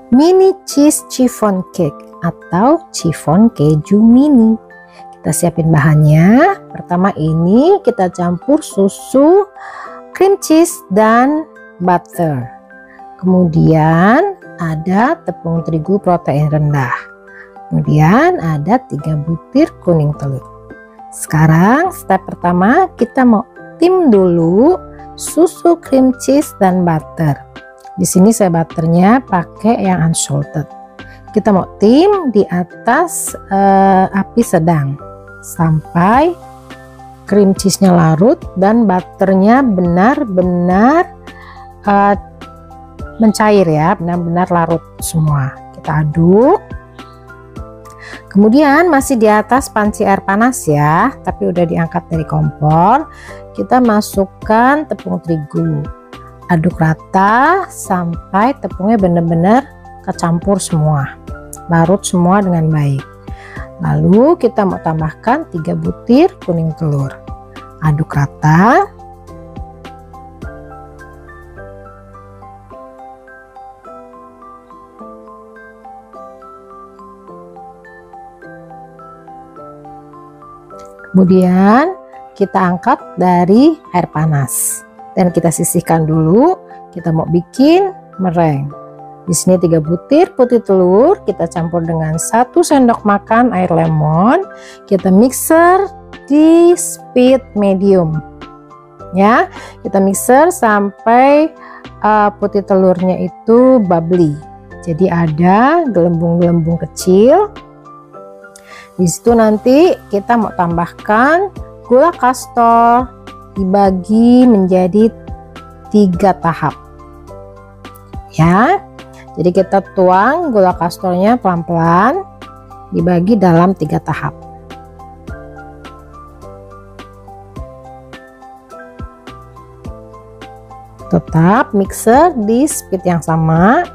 mini cheese chiffon cake atau chiffon keju mini. Kita siapin bahannya. Pertama ini kita campur susu, cream cheese, dan butter. Kemudian ada tepung terigu protein rendah. Kemudian ada 3 butir kuning telur. Sekarang step pertama kita mau tim dulu susu, cream cheese, dan butter. Di sini saya butternya pakai yang unsalted. Kita mau tim di atas api sedang sampai cream cheese-nya larut dan butternya benar-benar mencair ya, benar-benar larut semua. Kita aduk. Kemudian masih di atas panci air panas ya, tapi udah diangkat dari kompor. Kita masukkan tepung terigu. Aduk rata sampai tepungnya benar-benar kecampur semua, larut semua dengan baik. Lalu kita mau tambahkan 3 butir kuning telur. Aduk rata. Kemudian kita angkat dari air panas dan kita sisihkan dulu. Kita mau bikin meringue. Di sini 3 butir putih telur kita campur dengan 1 sendok makan air lemon. Kita mixer di speed medium. Ya, kita mixer sampai putih telurnya itu bubbly. Jadi ada gelembung-gelembung kecil. Di situ nanti kita mau tambahkan gula kastor, dibagi menjadi 3 tahap. Ya. Jadi kita tuang gula kastornya pelan-pelan, dibagi dalam 3 tahap. Tetap mixer di speed yang sama.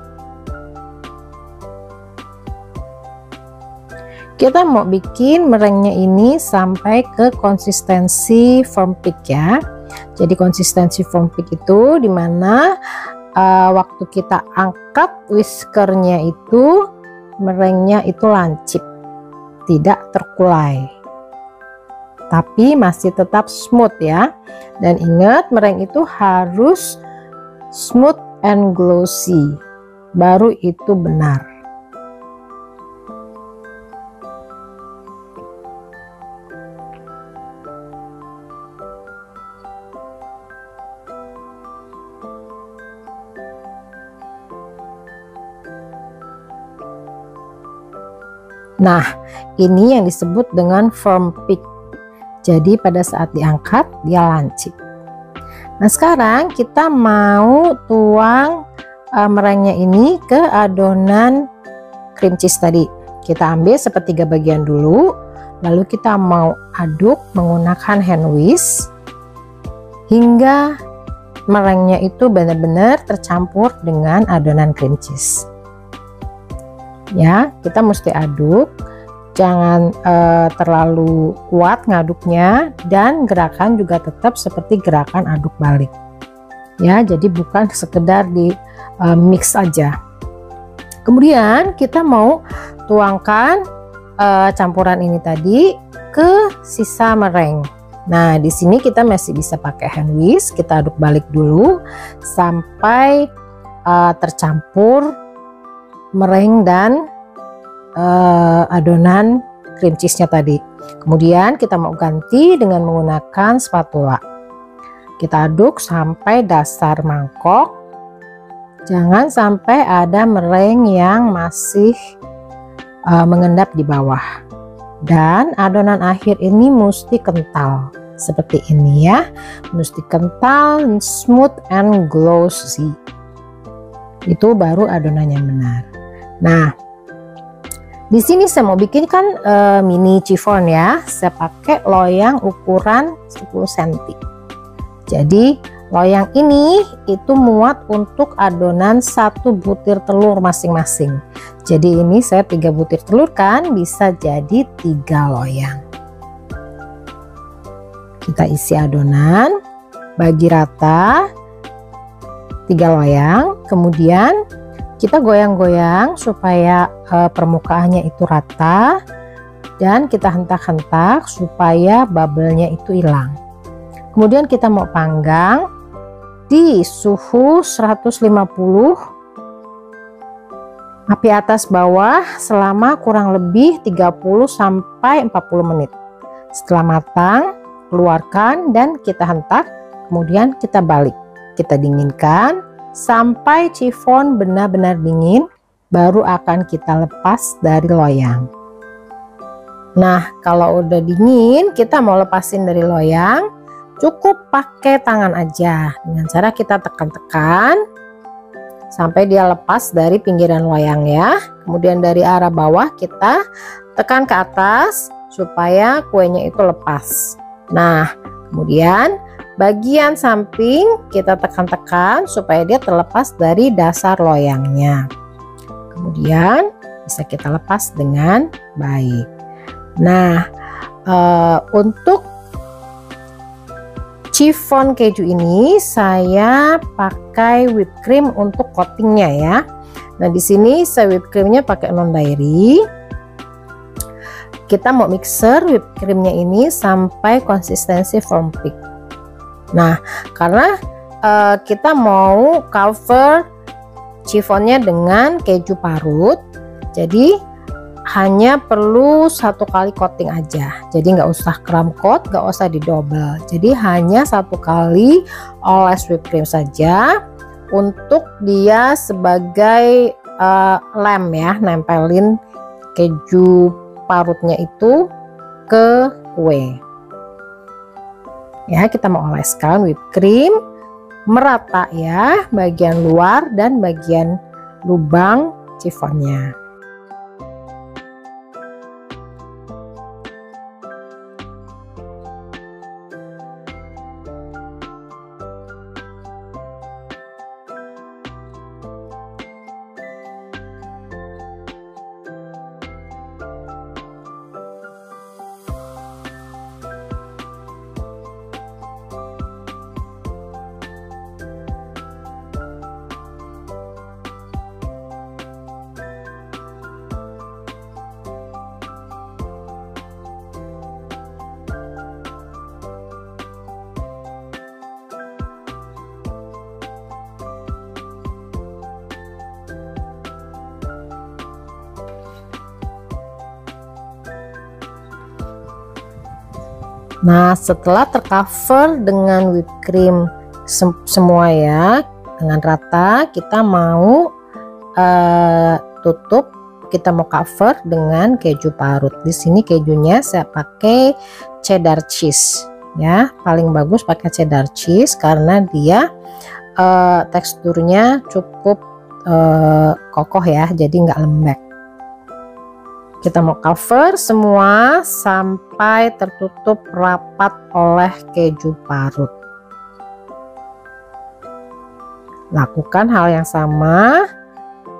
Kita mau bikin meringuenya ini sampai ke konsistensi firm peak ya. Jadi konsistensi firm peak itu dimana waktu kita angkat whiskernya itu meringuenya itu lancip, tidak terkulai, tapi masih tetap smooth ya. Dan ingat, meringue itu harus smooth and glossy, baru itu benar. Nah, ini yang disebut dengan firm peak. Jadi pada saat diangkat dia lancip. Nah, sekarang kita mau tuang meringuenya ini ke adonan cream cheese tadi. Kita ambil sepertiga bagian dulu, lalu kita mau aduk menggunakan hand whisk hingga meringuenya itu benar-benar tercampur dengan adonan cream cheese. Ya, kita mesti aduk, jangan terlalu kuat ngaduknya, dan gerakan juga tetap seperti gerakan aduk balik. Ya, jadi bukan sekedar di mix aja. Kemudian kita mau tuangkan campuran ini tadi ke sisa meringue. Nah, di sini kita masih bisa pakai hand whisk. Kita aduk balik dulu sampai tercampur meringue dan adonan cream cheese-nya tadi. Kemudian kita mau ganti dengan menggunakan spatula. Kita aduk sampai dasar mangkok. Jangan sampai ada meringue yang masih mengendap di bawah. Dan adonan akhir ini mesti kental seperti ini ya. Mesti kental, smooth and glossy. Itu baru adonan yang benar. Nah, di sini saya mau bikin kan mini chiffon ya. Saya pakai loyang ukuran 10 cm. Jadi loyang ini itu muat untuk adonan 1 butir telur masing-masing. Jadi ini saya 3 butir telur kan, bisa jadi 3 loyang. Kita isi adonan, bagi rata 3 loyang. Kemudian Kita goyang-goyang supaya permukaannya itu rata, dan kita hentak-hentak supaya bubble-nya itu hilang. Kemudian kita mau panggang di suhu 150 api atas bawah selama kurang lebih 30 sampai 40 menit. Setelah matang, keluarkan dan kita hentak, kemudian kita balik. Kita dinginkan sampai chiffon benar-benar dingin, baru akan kita lepas dari loyang. Nah, kalau udah dingin, kita mau lepasin dari loyang, cukup pakai tangan aja dengan cara kita tekan-tekan sampai dia lepas dari pinggiran loyang ya. Kemudian dari arah bawah kita tekan ke atas supaya kuenya itu lepas. Nah, kemudian bagian samping kita tekan-tekan supaya dia terlepas dari dasar loyangnya. Kemudian bisa kita lepas dengan baik. Nah, untuk chiffon keju ini saya pakai whipped cream untuk coatingnya ya. Nah, di sini saya whipped creamnya pakai non dairy. Kita mau mixer whipped creamnya ini sampai konsistensi firm peak. Nah, karena kita mau cover chiffonnya dengan keju parut, jadi hanya perlu satu kali coating aja. Jadi nggak usah cram coat, nggak usah didouble. Jadi hanya satu kali oles whipped cream saja untuk dia sebagai lem ya, nempelin keju parutnya itu ke kue. Ya, kita mau oleskan whipped cream merata ya, bagian luar dan bagian lubang chiffonnya. Nah, setelah tercover dengan whipped cream semua ya, dengan rata, kita mau tutup, kita mau cover dengan keju parut. Di sini kejunya saya pakai cheddar cheese ya, paling bagus pakai cheddar cheese karena dia teksturnya cukup kokoh ya, jadi nggak lembek. Kita mau cover semua sampai tertutup rapat oleh keju parut. Lakukan hal yang sama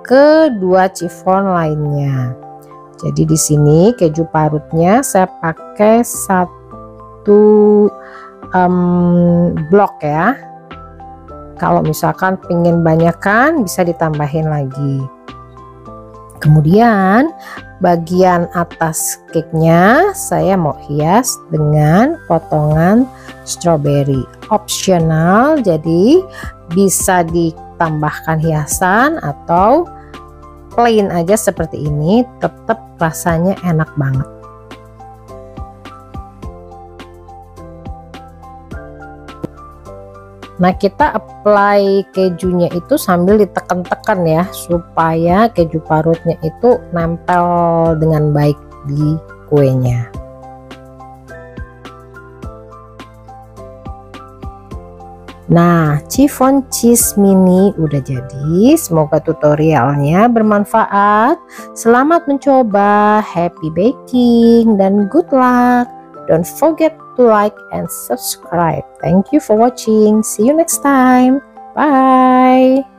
ke dua chiffon lainnya. Jadi di sini keju parutnya saya pakai satu blok ya. Kalau misalkan pengen banyakan bisa ditambahin lagi. Kemudian bagian atas cake-nya saya mau hias dengan potongan strawberry. Opsional, jadi bisa ditambahkan hiasan atau plain aja seperti ini, tetap rasanya enak banget. Nah, kita apply kejunya itu sambil ditekan-tekan ya, supaya keju parutnya itu nempel dengan baik di kuenya. Nah, chiffon cheese mini udah jadi. Semoga tutorialnya bermanfaat. Selamat mencoba, happy baking, dan good luck. Don't forget to like and subscribe. Thank you for watching. See you next time. Bye.